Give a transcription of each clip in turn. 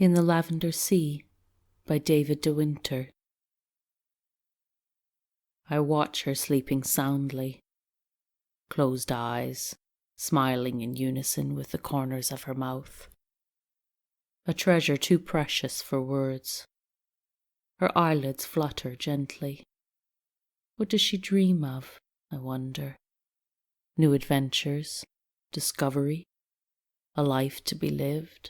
In the Lavender Sea by David DeWinter. I watch her sleeping soundly, closed eyes, smiling in unison with the corners of her mouth. A treasure too precious for words. Her eyelids flutter gently. What does she dream of, I wonder? New adventures, discovery, a life to be lived.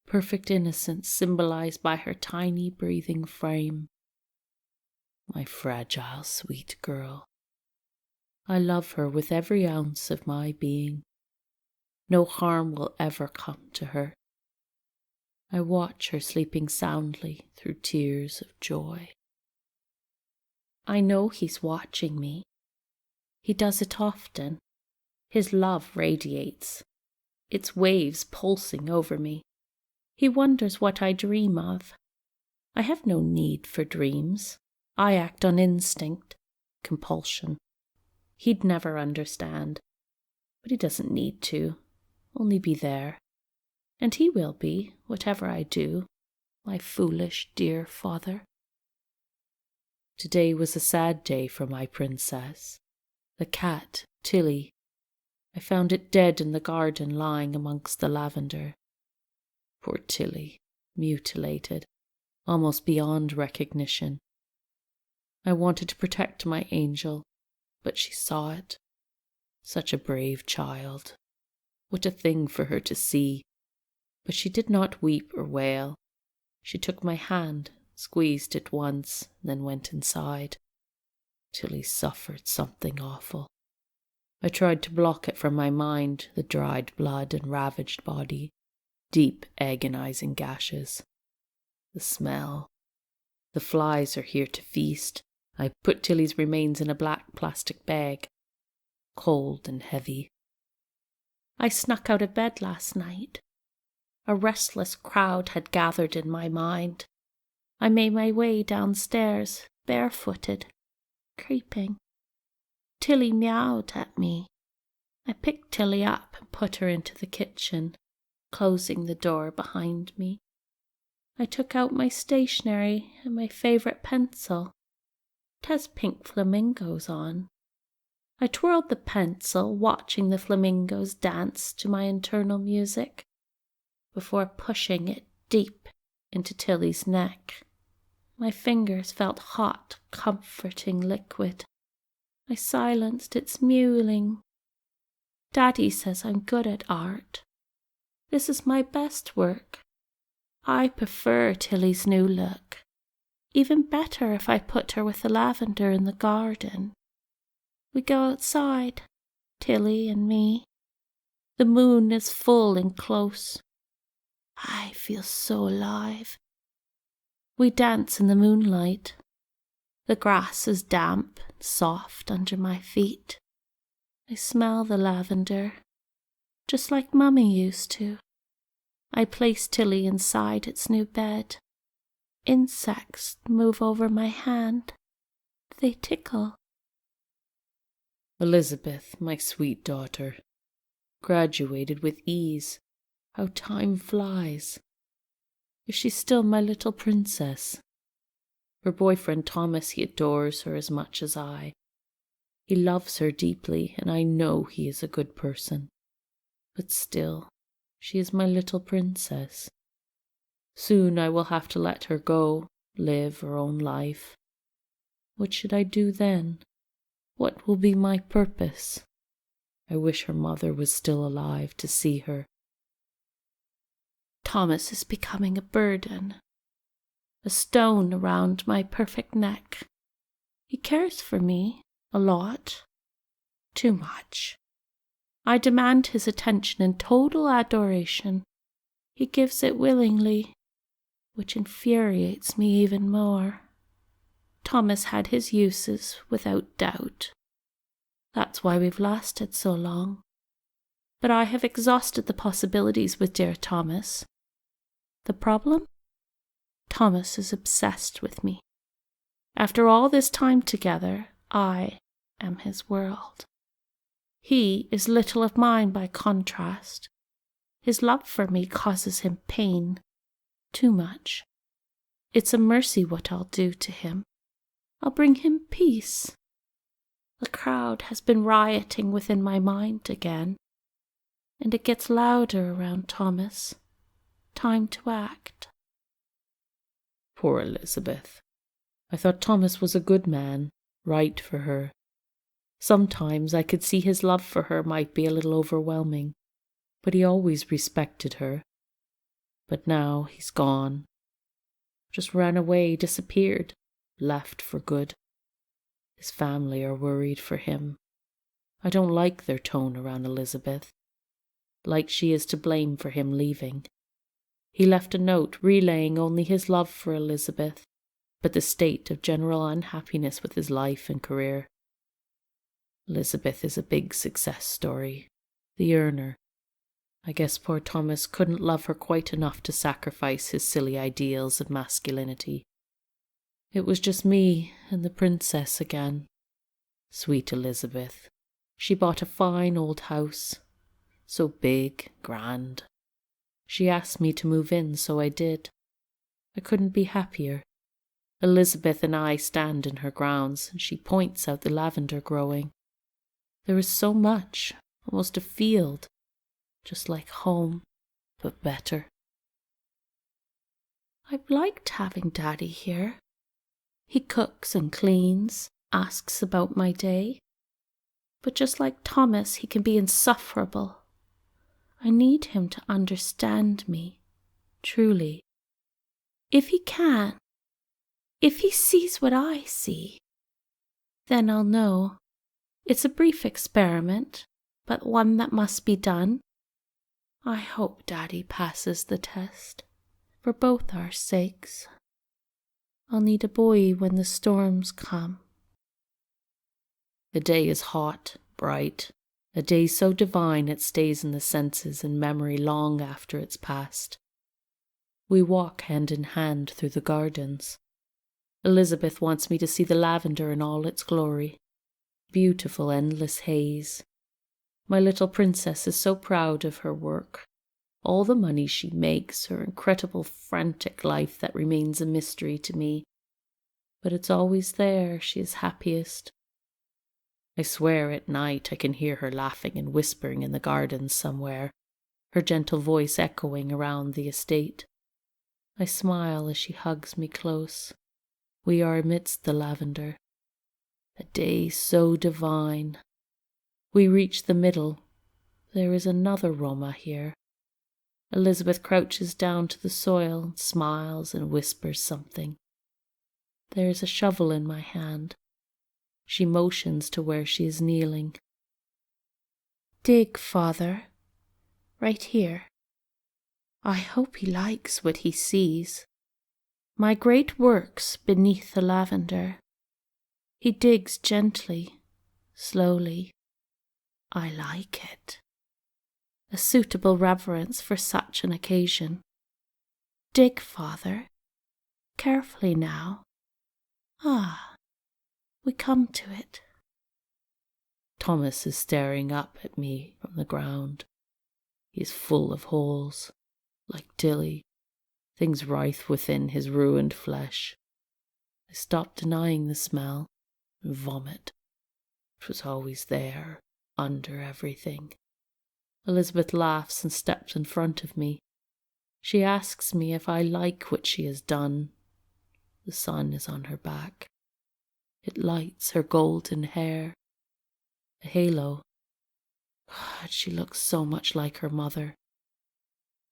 Perfect innocence symbolized by her tiny breathing frame. My fragile, sweet girl. I love her with every ounce of my being. No harm will ever come to her. I watch her sleeping soundly through tears of joy. I know he's watching me. He does it often. His love radiates, its waves pulsing over me. He wonders what I dream of. I have no need for dreams. I act on instinct, compulsion. He'd never understand, but he doesn't need to, only be there. And he will be, whatever I do, my foolish, dear father. Today was a sad day for my princess. The cat, Tilly. I found it dead in the garden lying amongst the lavender. Poor Tilly, mutilated, almost beyond recognition. I wanted to protect my angel, but she saw it. Such a brave child. What a thing for her to see. But she did not weep or wail. She took my hand, squeezed it once, then went inside. Tilly suffered something awful. I tried to block it from my mind, the dried blood and ravaged body. Deep, agonizing gashes. The smell. The flies are here to feast. I put Tilly's remains in a black plastic bag, cold and heavy. I snuck out of bed last night. A restless crowd had gathered in my mind. I made my way downstairs, barefooted, creeping. Tilly meowed at me. I picked Tilly up and put her into the kitchen, closing the door behind me. I took out my stationery and my favourite pencil. It has pink flamingos on. I twirled the pencil, watching the flamingos dance to my internal music, before pushing it deep into Tilly's neck. My fingers felt hot, comforting liquid. I silenced its mewling. Daddy says I'm good at art. This is my best work. I prefer Tilly's new look. Even better if I put her with the lavender in the garden. We go outside, Tilly and me. The moon is full and close. I feel so alive. We dance in the moonlight. The grass is damp and soft under my feet. I smell the lavender, just like Mummy used to. I place Tilly inside its new bed. Insects move over my hand. They tickle. Elizabeth, my sweet daughter, graduated with ease. How time flies. Is she still my little princess? Her boyfriend Thomas, he adores her as much as I. He loves her deeply, and I know he is a good person. But still, she is my little princess. Soon I will have to let her go, live her own life. What should I do then? What will be my purpose? I wish her mother was still alive to see her. Thomas is becoming a burden, a stone around my perfect neck. He cares for me a lot, too much. I demand his attention in total adoration. He gives it willingly, which infuriates me even more. Thomas had his uses, without doubt. That's why we've lasted so long. But I have exhausted the possibilities with dear Thomas. The problem? Thomas is obsessed with me. After all this time together, I am his world. He is little of mine by contrast. His love for me causes him pain. too much. It's a mercy what I'll do to him. I'll bring him peace. The crowd has been rioting within my mind again, and it gets louder around Thomas. Time to act. Poor Elizabeth. I thought Thomas was a good man, right for her. Sometimes I could see his love for her might be a little overwhelming, but he always respected her. But now he's gone. Just ran away, disappeared, left for good. His family are worried for him. I don't like their tone around Elizabeth, like she is to blame for him leaving. He left a note relaying only his love for Elizabeth, but the state of general unhappiness with his life and career. Elizabeth is a big success story, the earner. I guess poor Thomas couldn't love her quite enough to sacrifice his silly ideals of masculinity. It was just me and the princess again. Sweet Elizabeth. She bought a fine old house, so big, grand. She asked me to move in, so I did. I couldn't be happier. Elizabeth and I stand in her grounds, and she points out the lavender growing. There is so much, almost a field, just like home, but better. I've liked having Daddy here. He cooks and cleans, asks about my day. But just like Thomas, he can be insufferable. I need him to understand me, truly. If he can, if he sees what I see, then I'll know. It's a brief experiment, but one that must be done. I hope Daddy passes the test, for both our sakes. I'll need a boy when the storms come. The day is hot, bright, a day so divine it stays in the senses and memory long after it's past. We walk hand in hand through the gardens. Elizabeth wants me to see the lavender in all its glory. Beautiful endless haze. My little princess is so proud of her work. All the money she makes, her incredible frantic life that remains a mystery to me. But it's always there she is happiest. I swear at night I can hear her laughing and whispering in the gardens somewhere, her gentle voice echoing around the estate. I smile as she hugs me close. We are amidst the lavender. A day so divine. We reach the middle. There is another Roma here. Elizabeth crouches down to the soil, smiles and whispers something. There is a shovel in my hand. She motions to where she is kneeling. Dig, Father. Right here. I hope he likes what he sees. My great works beneath the lavender. He digs gently, slowly. I like it. A suitable reverence for such an occasion. Dig, Father. Carefully now. Ah, we come to it. Thomas is staring up at me from the ground. He is full of holes, like Tilly, things writhe within his ruined flesh. I stop denying the smell and vomit. It was always there, under everything. Elizabeth laughs and steps in front of me. She asks me if I like what she has done. The sun is on her back. It lights her golden hair. A halo. God, she looks so much like her mother.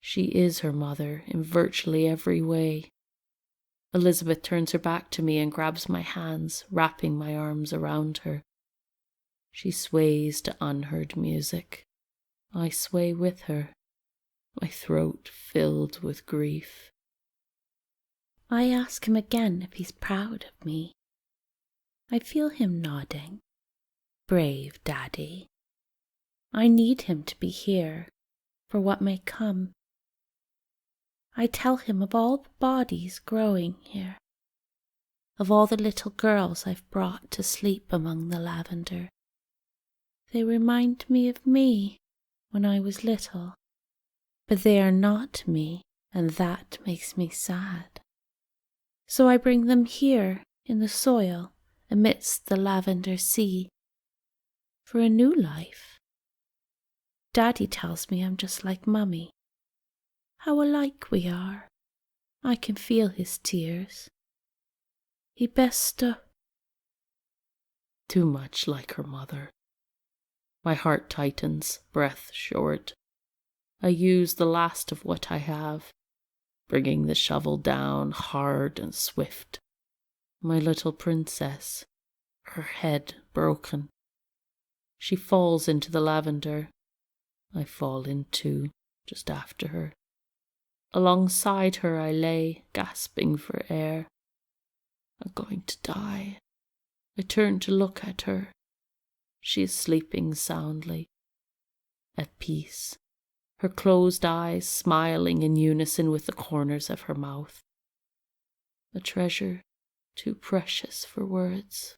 She is her mother in virtually every way. Elizabeth turns her back to me and grabs my hands, wrapping my arms around her. She sways to unheard music. I sway with her, my throat filled with grief. I ask him again if he's proud of me. I feel him nodding. Brave Daddy. I need him to be here for what may come. I tell him of all the bodies growing here, of all the little girls I've brought to sleep among the lavender. They remind me of me when I was little, but they are not me and that makes me sad. So I bring them here in the soil amidst the lavender sea for a new life. Daddy tells me I'm just like Mummy. How alike we are. I can feel his tears. He best Too much like her mother. My heart tightens, breath short. I use the last of what I have, bringing the shovel down hard and swift. My little princess, her head broken. She falls into the lavender. I fall in too, just after her. Alongside her I lay, gasping for air. I'm going to die. I turn to look at her. She is sleeping soundly, at peace, her closed eyes smiling in unison with the corners of her mouth. A treasure too precious for words.